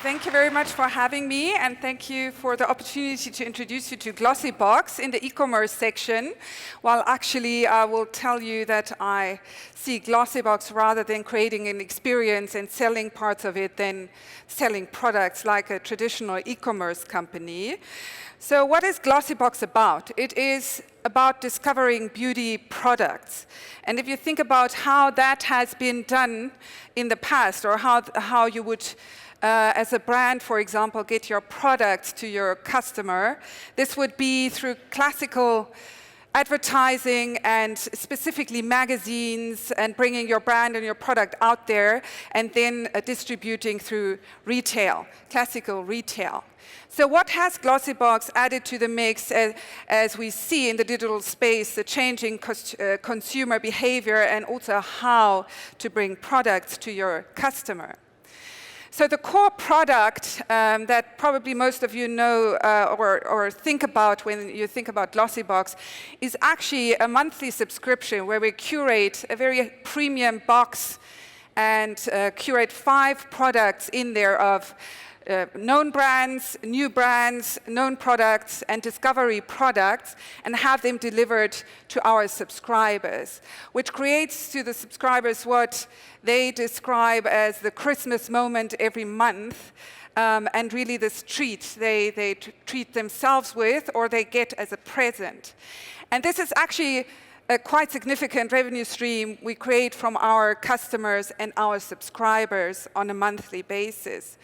Thank you very much for having me, and thank you for the opportunity to introduce you to GlossyBox in the e-commerce section. While actually I will tell you that I see GlossyBox rather than creating an experience and selling parts of it than selling products like a traditional e-commerce company. So what is GlossyBox about? It is about discovering beauty products. And if you think about how that has been done in the past, or how you would as a brand, for example, get your products to your customer, this would be through classical advertising and specifically magazines and bringing your brand and your product out there and then distributing through retail, classical retail. So what has GlossyBox added to the mix as we see in the digital space, the changing consumer behavior and also how to bring products to your customer? So the core product that probably most of you know or think about when you think about GlossyBox is actually a monthly subscription where we curate a very premium box and curate 5 products in there of known brands, new brands, known products, and discovery products, and have them delivered to our subscribers, which creates to the subscribers what they describe as the Christmas moment every month, and really this treat they treat themselves with or they get as a present. And this is actually a quite significant revenue stream we create from our customers and our subscribers on a monthly basis.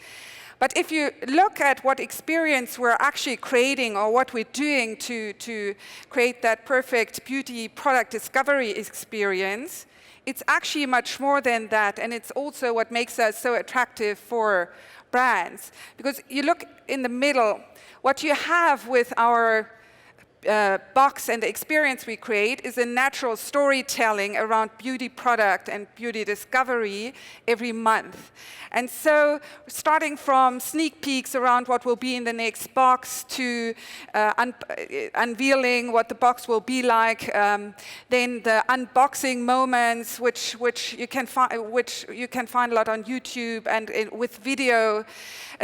But if you look at what experience we're actually creating or what we're doing to create that perfect beauty product discovery experience, it's actually much more than that, and it's also what makes us so attractive for brands. Because you look in the middle, what you have with our box and the experience we create is a natural storytelling around beauty product and beauty discovery every month. And so starting from sneak peeks around what will be in the next box to unveiling what the box will be like, then the unboxing moments which you can find a lot on YouTube and with video,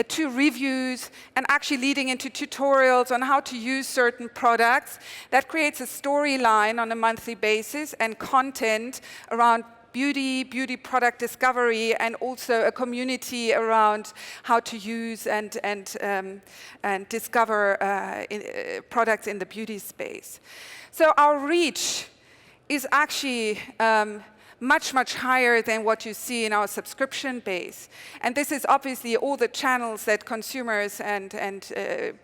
to reviews, and actually leading into tutorials on how to use certain products. That creates a storyline on a monthly basis and content around beauty product discovery, and also a community around how to use and discover products in the beauty space. So our reach is actually much higher than what you see in our subscription base. And this is obviously all the channels that consumers and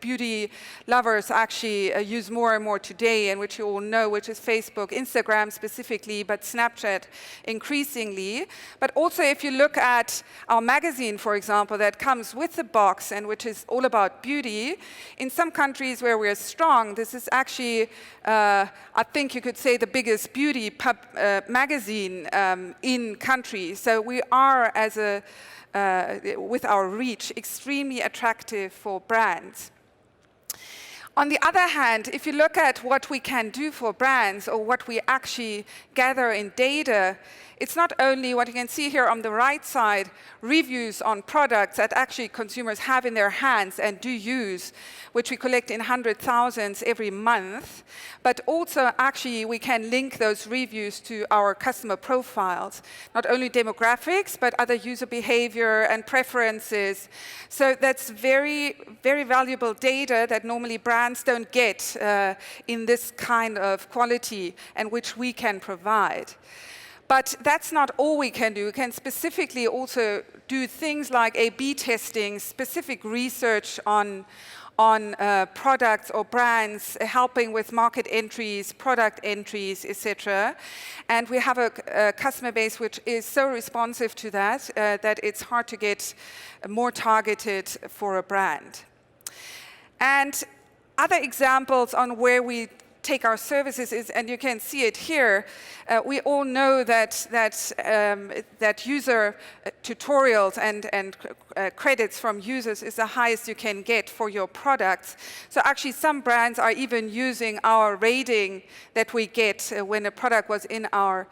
beauty lovers actually use more and more today, and which you all know, which is Facebook, Instagram specifically, but Snapchat increasingly. But also if you look at our magazine, for example, that comes with the box and which is all about beauty, in some countries where we're strong, this is actually, I think you could say, the biggest beauty magazine in countries. So we are, with our reach, extremely attractive for brands. On the other hand, if you look at what we can do for brands or what we actually gather in data, it's not only what you can see here on the right side, reviews on products that actually consumers have in their hands and do use, which we collect in 100,000s every month, but also actually we can link those reviews to our customer profiles, not only demographics, but other user behavior and preferences. So that's very valuable data that normally brands don't get in this kind of quality, and which we can provide. But that's not all we can do. We can specifically also do things like A/B testing, specific research on products or brands, helping with market entries, product entries, etc. And we have a customer base which is so responsive to that that it's hard to get more targeted for a brand. And other examples on where we take our services is, and you can see it here, we all know that user tutorials and credits from users is the highest you can get for your products. So actually some brands are even using our rating that we get when a product was in our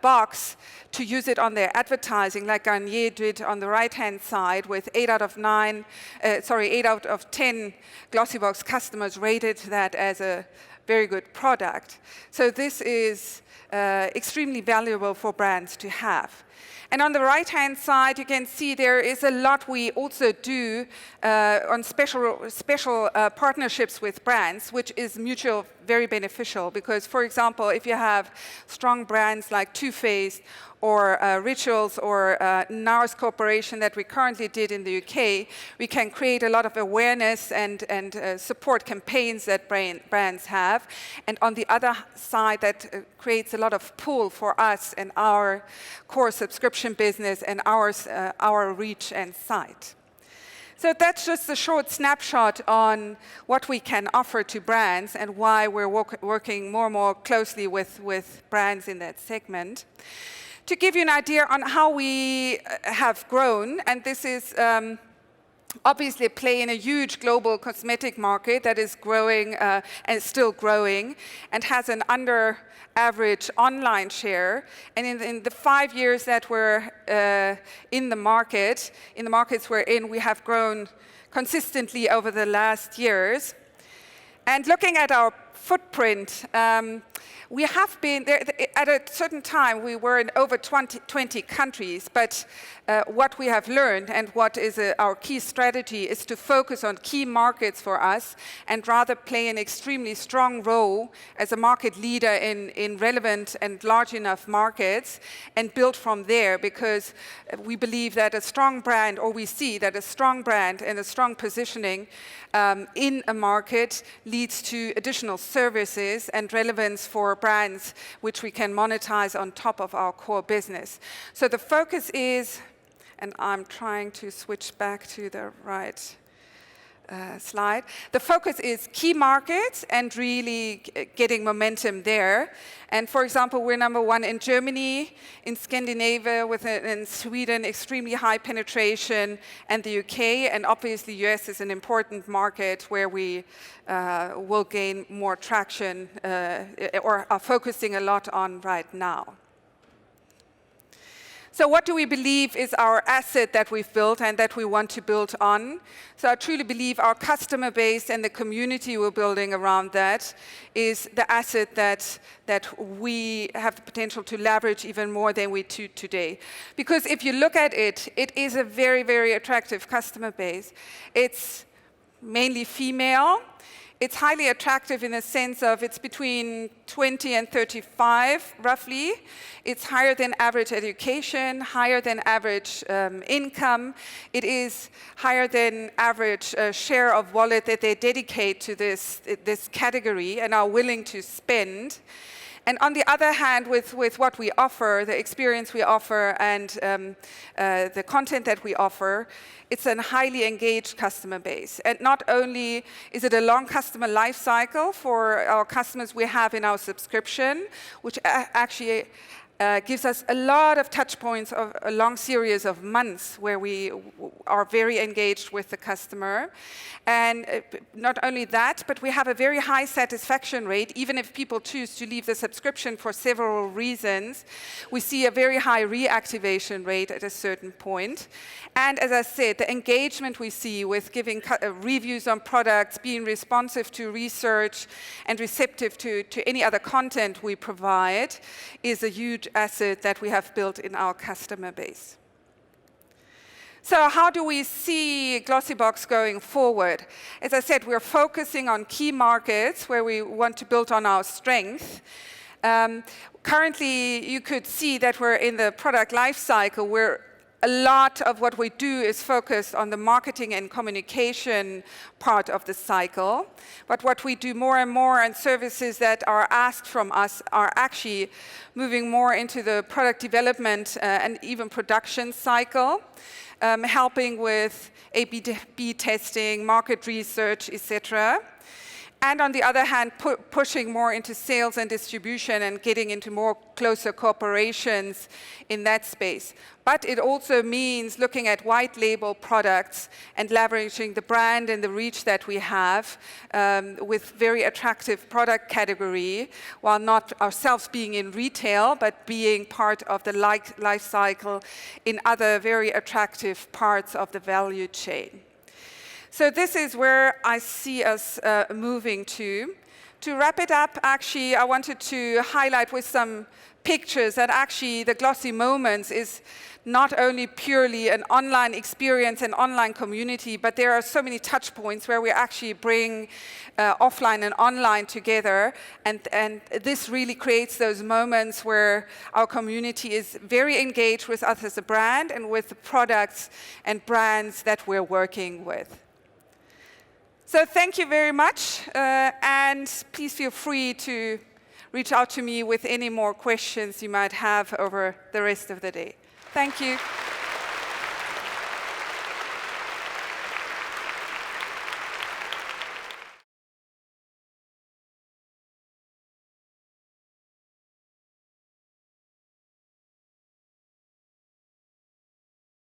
box to use it on their advertising, like Garnier did on the right-hand side, with 8 out of 10 GlossyBox customers rated that as a very good product. So this is extremely valuable for brands to have. And on the right-hand side, you can see there is a lot we also do on special partnerships with brands, which is mutual very beneficial. Because, for example, if you have strong brands like Too Faced or Rituals or NARS Corporation that we currently did in the UK, we can create a lot of awareness and support campaigns that brands have. And on the other side, that creates a lot of pull for us and our core subscription business and our reach and sight. So that's just a short snapshot on what we can offer to brands and why we're working more and more closely with brands in that segment. To give you an idea on how we have grown, and this is obviously play in a huge global cosmetic market that is growing and still growing and has an under-average online share. And in the 5 years that we're in the markets we're in, we have grown consistently over the last years. And looking at our footprint, we have been there at a certain time. We were in over 20 countries, but what we have learned and what is our key strategy is to focus on key markets for us and rather play an extremely strong role as a market leader in relevant and large enough markets and build from there, because we believe that a strong brand, or we see that a strong brand and a strong positioning in a market leads to additional services and relevance for brands which we can monetize on top of our core business. So the focus is, and I'm trying to switch back to the right slide. The focus is key markets and really getting momentum there. And for example, we're #1 in Germany, in Scandinavia, in Sweden, extremely high penetration, and the UK. And obviously, US is an important market where we will gain more traction or are focusing a lot on right now. So what do we believe is our asset that we've built and that we want to build on? So I truly believe our customer base and the community we're building around that is the asset that we have the potential to leverage even more than we do today. Because if you look at it, it is a very, very attractive customer base. It's mainly female. It's highly attractive in the sense of it's between 20 and 35, roughly. It's higher than average education, higher than average income. It is higher than average share of wallet that they dedicate to this category and are willing to spend. And on the other hand, with what we offer, the experience we offer, and the content that we offer, it's a highly engaged customer base. And not only is it a long customer life cycle for our customers we have in our subscription, which actually gives us a lot of touch points of a long series of months where we are very engaged with the customer. And not only that, but we have a very high satisfaction rate. Even if people choose to leave the subscription for several reasons, we see a very high reactivation rate at a certain point. And as I said, the engagement we see with giving reviews on products, being responsive to research and receptive to any other content we provide is a huge asset that we have built in our customer base. So how do we see GlossyBox going forward? As I said, we're focusing on key markets where we want to build on our strength. Currently, you could see that we're in the product life cycle where a lot of what we do is focused on the marketing and communication part of the cycle. But what we do more and more, and services that are asked from us, are actually moving more into the product development and even production cycle, helping with A/B testing, market research, etc. and on the other hand, pushing more into sales and distribution and getting into more closer cooperations in that space. But it also means looking at white label products and leveraging the brand and the reach that we have with very attractive product category, while not ourselves being in retail, but being part of the life cycle in other very attractive parts of the value chain. So this is where I see us moving to. To wrap it up, actually, I wanted to highlight with some pictures that actually the Glossy Moments is not only purely an online experience and online community, but there are so many touch points where we actually bring offline and online together. And this really creates those moments where our community is very engaged with us as a brand and with the products and brands that we're working with. So thank you very much, and please feel free to reach out to me with any more questions you might have over the rest of the day. Thank you.